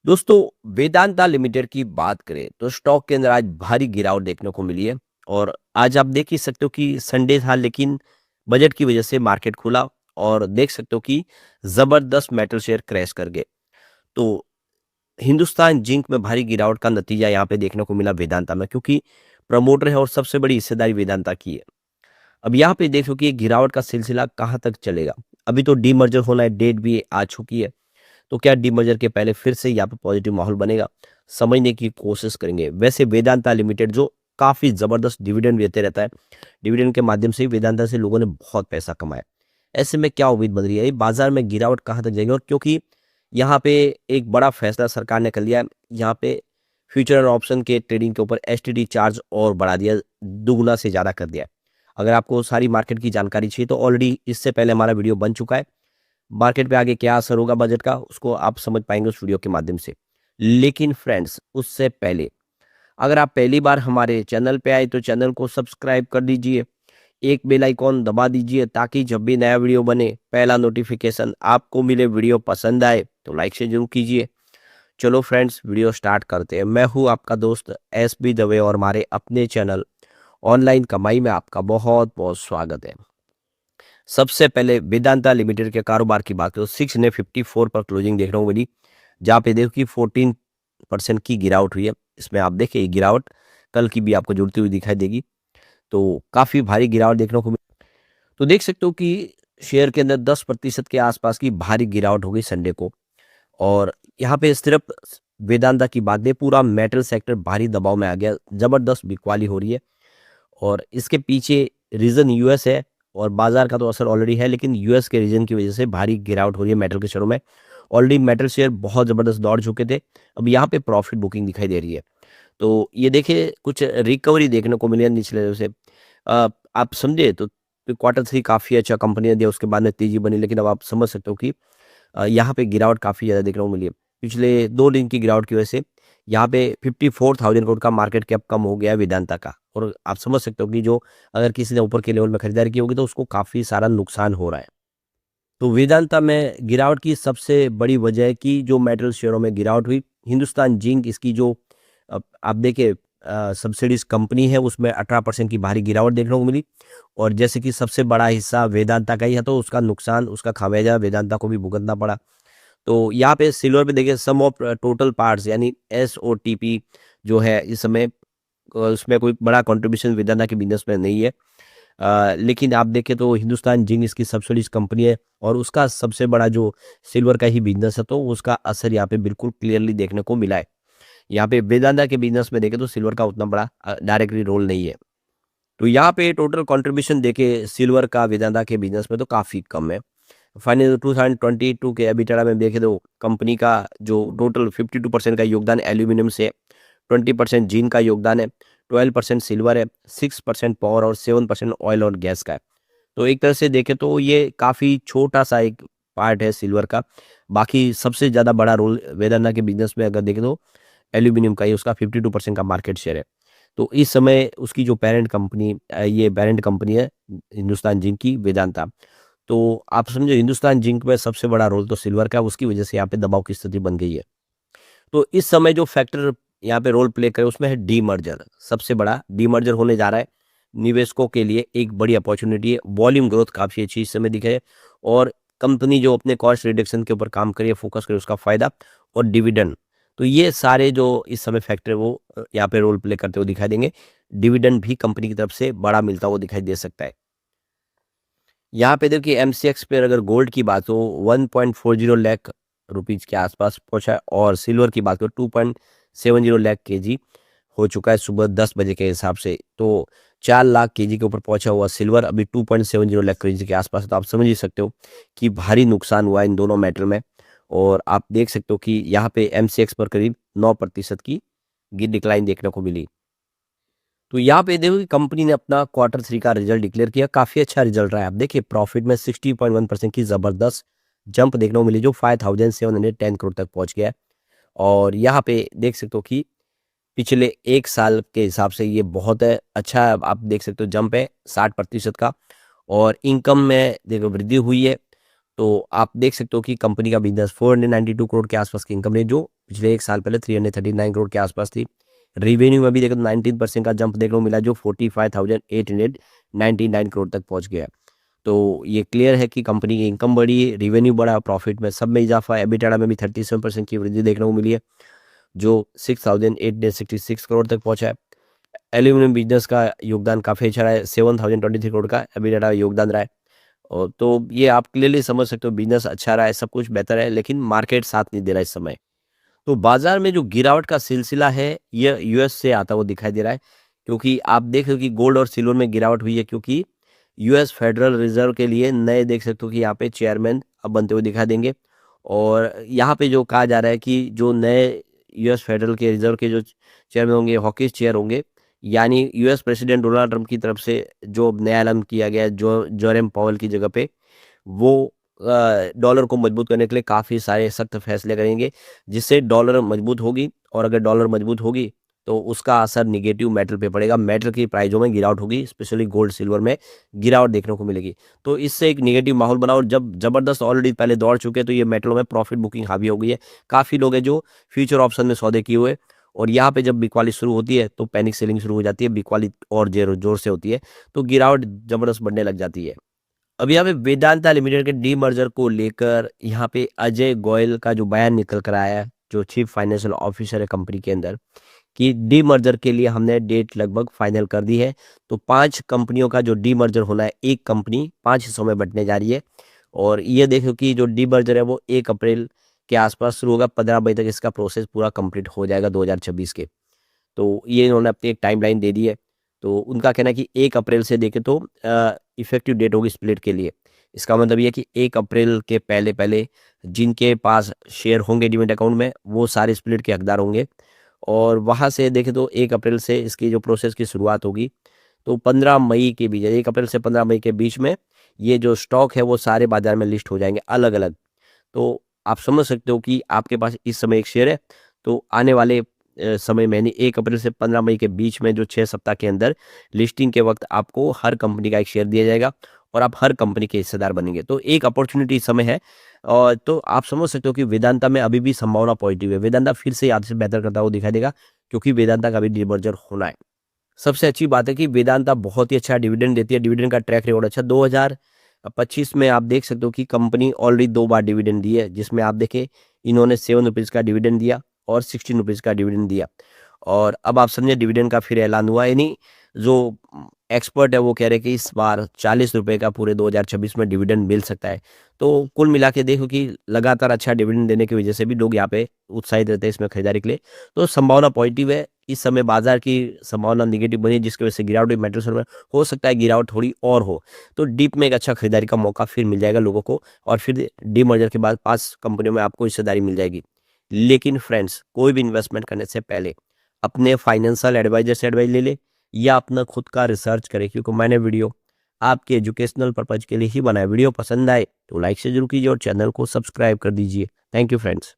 दोस्तों, वेदांता लिमिटेड की बात करें तो स्टॉक के अंदर आज भारी गिरावट देखने को मिली है। और आज आप देख ही सकते हो कि संडे था, लेकिन बजट की वजह से मार्केट खुला और देख सकते हो कि जबरदस्त मेटल शेयर क्रैश कर गए। तो हिंदुस्तान जिंक में भारी गिरावट का नतीजा यहाँ पे देखने को मिला वेदांता में, क्योंकि प्रमोटर है और सबसे बड़ी हिस्सेदारी वेदांता की है। अब यहाँ पे देखो कि ये गिरावट का सिलसिला कहाँ तक चलेगा। अभी तो डीमर्जर होना है, डेट भी आ चुकी है। तो क्या डीमर्जर के पहले फिर से यहाँ पे पॉजिटिव माहौल बनेगा, समझने की कोशिश करेंगे। वैसे वेदांता लिमिटेड जो काफी जबरदस्त डिविडेंड देते रहता है, डिविडेंड के माध्यम से ही वेदांता से लोगों ने बहुत पैसा कमाया। ऐसे में क्या उम्मीद बन रही है, ये बाजार में गिरावट कहाँ तक जाएगी? और क्योंकि यहाँ पे एक बड़ा फैसला सरकार ने कर लिया है, यहाँ पे फ्यूचर और ऑप्शन के ट्रेडिंग के ऊपर एसटीडी चार्ज और बढ़ा दिया, दुगुना से ज्यादा कर दिया है। अगर आपको सारी मार्केट की जानकारी चाहिए तो ऑलरेडी इससे पहले हमारा वीडियो बन चुका है। मार्केट पे आगे क्या असर होगा बजट का, उसको आप समझ पाएंगे उस वीडियो के माध्यम से। लेकिन फ्रेंड्स, उससे पहले अगर आप पहली बार हमारे चैनल पे आए तो चैनल को सब्सक्राइब कर दीजिए, एक बेल आइकॉन दबा दीजिए, ताकि जब भी नया वीडियो बने पहला नोटिफिकेशन आपको मिले। वीडियो पसंद आए तो लाइक से जरूर कीजिए। चलो फ्रेंड्स, वीडियो स्टार्ट करते हैं। मैं हूं आपका दोस्त एस बी दवे और हमारे अपने चैनल ऑनलाइन कमाई में आपका बहुत बहुत स्वागत है। सबसे पहले वेदांता लिमिटेड के कारोबार की बात करो, 654 पर क्लोजिंग देखने को मिली, जहाँ पे देखो कि 14% की गिरावट हुई है। इसमें आप देखिए ये गिरावट कल की भी आपको जुड़ती हुई दिखाई देगी। तो काफी भारी गिरावट देखने को मिली। तो देख सकते हो कि शेयर के अंदर 10% के आसपास की भारी गिरावट हो गई संडे को। और यहाँ पे सिर्फ वेदांता की बात नहीं, पूरा मेटल सेक्टर भारी दबाव में आ गया, जबरदस्त बिकवाली हो रही है। और इसके पीछे रीजन यूएस है, और बाजार का तो असर ऑलरेडी है, लेकिन यूएस के रीजन की वजह से भारी गिरावट हो रही है मेटल के शेयरों में। ऑलरेडी मेटल शेयर बहुत जबरदस्त दौड़ चुके थे, अब यहाँ पे प्रॉफिट बुकिंग दिखाई दे रही है। तो ये देखिए कुछ रिकवरी देखने को मिली है निचले लेवल से। आप समझे तो Q3 काफी अच्छा कंपनी ने दिया, उसके बाद में तेजी बनी, लेकिन अब आप समझ सकते हो कि यहाँ पे गिरावट काफी ज्यादा देखने को मिली है। पिछले 2 दिन की गिरावट की वजह से यहाँ पे 54,000 करोड़ का मार्केट कैप कम हो गया है वेदांता का। और आप समझ सकते हो कि जो अगर किसी ने ऊपर के लेवल में खरीदारी की होगी तो उसको काफी सारा नुकसान हो रहा है। तो वेदांता में गिरावट की सबसे बड़ी वजह है कि जो मेटल शेयरों में गिरावट हुई, हिंदुस्तान जिंक इसकी जो आप देखिए सब्सिडीज कंपनी है, उसमें 18% की भारी गिरावट देखने को मिली। और जैसे कि सबसे बड़ा हिस्सा वेदांता का ही है, तो उसका नुकसान, उसका खामियाजा वेदांता को भी भुगतना पड़ा। तो यहाँ पे सिल्वर पे देखिए सम ऑफ टोटल पार्ट्स यानी SOTP जो है इस समय उसमें कोई बड़ा कंट्रीब्यूशन वेदांता के बिजनेस में नहीं है। लेकिन आप देखें तो हिंदुस्तान जिंक इसकी सब्सिडीज कंपनी है, और उसका सबसे बड़ा जो सिल्वर का ही बिजनेस है, तो उसका असर यहाँ पे बिल्कुल क्लियरली देखने को मिला है। यहाँ पे वेदांता के बिजनेस में देखें तो सिल्वर का उतना बड़ा डायरेक्टली रोल नहीं है। तो यहाँ पे टोटल कंट्रीब्यूशन देखे सिल्वर का वेदांता के बिजनेस में तो काफी कम है। फाइनल 2022 के एबिटा में देखें तो कंपनी का जो टोटल 52% का योगदान एल्यूमिनियम से, 20% जीन का योगदान है, 12% सिल्वर है, 6% पावर और 7% ऑयल और गैस का है। तो एक तरह से देखें तो ये काफी छोटा सा एक पार्ट है सिल्वर का। बाकी सबसे ज्यादा बड़ा रोल वेदांता के बिजनेस में अगर देखें तो एल्यूमिनियम का ही, उसका 52% का मार्केट शेयर है। तो इस समय उसकी जो पेरेंट कंपनी, ये पेरेंट कंपनी है हिंदुस्तान जिंक की, वेदांता। तो आप समझो हिंदुस्तान जिंक में सबसे बड़ा रोल तो सिल्वर का है, उसकी वजह से यहाँ पे दबाव की स्थिति बन गई है। तो इस समय जो फैक्टर यहाँ पे रोल प्ले करे उसमें है डीमर्जर। सबसे बड़ा डीमर्जर होने जा रहा है, निवेशकों के लिए एक बड़ी अपॉर्चुनिटी है। वॉल्यूम ग्रोथ काफी अच्छी इस समय दिखे है, और कंपनी जो अपने कॉस्ट रिडक्शन के ऊपर काम करे, फोकस करे, उसका फायदा, और डिविडेंड। तो ये सारे जो इस समय फैक्टर है वो यहाँ पे रोल प्ले करते हुए दिखाई देंगे। डिविडेंड भी कंपनी की तरफ से बड़ा मिलता हुआ दिखाई दे सकता है। यहाँ पे देखिए MCX पे अगर गोल्ड की बात हो 1.40 लाख रुपीज के आसपास पहुंचा है, और सिल्वर की बात करो 2.70 लाख केजी हो चुका है सुबह 10 बजे के हिसाब से। तो 4 लाख केजी के ऊपर पहुंचा हुआ सिल्वर अभी 2.70 लाख केजी के आसपास है। तो आप समझ ही सकते हो कि भारी नुकसान हुआ इन दोनों मेटल में। और आप देख सकते हो कि यहाँ पे MCX पर करीब 9% की डिक्लाइन देखने को मिली। तो यहाँ पे देखो कि कंपनी ने अपना Q3 का रिजल्ट डिक्लेयर किया, काफी अच्छा रिजल्ट रहा है। आप देखिए प्रॉफिट में 60.1% की जबरदस्त जंप देखने को मिली, जो 5,710 करोड़ तक पहुंच गया है। और यहाँ पे देख सकते हो कि पिछले 1 साल के हिसाब से ये बहुत है अच्छा, आप देख सकते हो जंप है 60% का। और इनकम में देखो वृद्धि हुई है, तो आप देख सकते हो कि कंपनी का बिजनेस 492 करोड़ के आसपास की इनकम है, जो पिछले एक साल पहले 339 करोड़ के आसपास थी। रेवेन्यू में भी देखो 19% का जंप देखने को मिला, जो 45,899 करोड़ तक पहुंच गया। तो ये क्लियर है कि कंपनी की इनकम बढ़ी, रेवेन्यू बढ़ा, प्रॉफिट में सब में इजाफा, एबिटाडा में भी 37% की वृद्धि देखने को मिली है, जो 6,866 करोड़ तक पहुंचा है। एल्यूमिनियम बिजनेस का योगदान काफ़ी अच्छा रहा है, 7,023 करोड़ का एबिटाडा योगदान रहा है। और तो ये आप क्लियरली समझ सकते हो, बिजनेस अच्छा रहा है, सब कुछ बेहतर है, लेकिन मार्केट साथ नहीं दे रहा है इस समय। तो बाजार में जो गिरावट का सिलसिला है, ये यूएस से आता हुआ दिखाई दे रहा है, क्योंकि आप देख रहे हो कि गोल्ड और सिल्वर में गिरावट हुई है, क्योंकि यूएस फेडरल रिजर्व के लिए नए देख सकते हो कि यहाँ पे चेयरमैन अब बनते हुए दिखाई देंगे। और यहाँ पे जो कहा जा रहा है कि जो नए यूएस फेडरल के रिजर्व के जो चेयरमैन होंगे, हॉकिस चेयर होंगे, यानी यूएस प्रेसिडेंट डोनाल्ड ट्रंप की तरफ से जो नया ऐलान किया गया है, जो जोरेम पावेल की जगह पे, वो डॉलर को मजबूत करने के लिए काफ़ी सारे सख्त फैसले करेंगे, जिससे डॉलर मजबूत होगी। और अगर डॉलर मजबूत होगी तो उसका असर निगेटिव मेटल पे पड़ेगा, मेटल की प्राइसों में गिरावट होगी, स्पेशली गोल्ड सिल्वर में गिरावट देखने को मिलेगी। तो इससे एक निगेटिव माहौल बना, और जब ज़बरदस्त ऑलरेडी पहले दौड़ चुके हैं, तो ये मेटलों में प्रॉफिट बुकिंग हावी हो गई है। काफ़ी लोग हैं जो फ्यूचर ऑप्शन में सौदे किए हुए, और यहाँ पे जब बिकवाली शुरू होती है तो पैनिक सेलिंग शुरू हो जाती है, बिकवाली और जोर जोर से होती है, तो गिरावट ज़बरदस्त बढ़ने लग जाती है। अब यहाँ पे वेदांता लिमिटेड के डीमर्जर को लेकर यहाँ पे अजय गोयल का जो बयान निकल कर आया है, जो चीफ फाइनेंशियल ऑफिसर है कंपनी के अंदर, कि डीमर्जर के लिए हमने डेट लगभग फाइनल कर दी है। तो 5 कंपनियों का जो डीमर्जर होना है, एक कंपनी 5 हिस्सों में बंटने जा रही है। और ये देखो कि जो डीमर्जर है वो 1 अप्रैल के आसपास शुरू होगा, 15 मई तक इसका प्रोसेस पूरा कंप्लीट हो जाएगा 2026 के। तो ये इन्होंने अपनी एक टाइमलाइन दे दी है। तो उनका कहना है कि 1 अप्रैल से देखें तो इफ़ेक्टिव डेट होगी स्प्लिट के लिए। इसका मतलब ये है कि 1 अप्रैल के पहले-पहले जिनके पास शेयर होंगे डीमैट अकाउंट में, वो सारे स्प्लिट के हकदार होंगे। और वहाँ से देखें तो 1 अप्रैल से इसकी जो प्रोसेस की शुरुआत होगी। तो 15 मई के बीच, 1 अप्रैल से 15 मई के बीच में ये जो स्टॉक है वो सारे बाज़ार में लिस्ट हो जाएँगे अलग-अलग। तो आप समझ सकते हो कि आपके पास इस समय एक शेयर है, तो आने वाले समय में यानी 1 अप्रैल से 15 मई के बीच में जो 6 सप्ताह के अंदर लिस्टिंग के वक्त आपको हर कंपनी का एक शेयर दिया जाएगा, और आप हर कंपनी के हिस्सेदार बनेंगे। तो एक अपॉर्चुनिटी इस समय है। और तो आप समझ सकते हो कि वेदांता में अभी भी संभावना पॉजिटिव है। वेदांता फिर से आज से बेहतर करता हुआ दिखाई देगा, क्योंकि वेदांता का भी डिमर्जर होना है। सबसे अच्छी बात है कि वेदांता बहुत ही अच्छा डिविडेंड देती है, डिविडेंड का ट्रैक रिकॉर्ड अच्छा। 2025 में आप देख सकते हो कि कंपनी ऑलरेडी 2 बार डिविडेंड दी है, जिसमें आप देखें इन्होंने 7 रुपीज़ का डिविडेंड दिया और 16 रुपीज़ का डिविडेंड दिया। और अब आप समझे डिविडेंड का फिर ऐलान हुआ, यानी जो एक्सपर्ट है वो कह रहे हैं कि इस बार 40 रुपए का पूरे 2026 में डिविडेंड मिल सकता है। तो कुल मिला के देखो कि लगातार अच्छा डिविडेंड देने की वजह से भी लोग यहाँ पे उत्साहित रहते हैं इसमें खरीदारी के लिए। तो संभावना पॉजिटिव है। इस समय बाजार की संभावना नेगेटिव बनी, जिसकी वजह से गिरावट हुई मेटल्स में। हो सकता है गिरावट थोड़ी और हो, तो डीप में एक अच्छा खरीदारी का मौका फिर मिल जाएगा लोगों को, और फिर डीमर्जर के बाद 5 कंपनियों में आपको हिस्सेदारी मिल जाएगी। लेकिन फ्रेंड्स, कोई भी इन्वेस्टमेंट करने से पहले अपने फाइनेंशियल एडवाइजर से एडवाइस ले ले, या अपना खुद का रिसर्च करें, क्योंकि मैंने वीडियो आपके एजुकेशनल पर्पज के लिए ही बनाया। वीडियो पसंद आए तो लाइक से जरूर कीजिए और चैनल को सब्सक्राइब कर दीजिए। Thank you friends.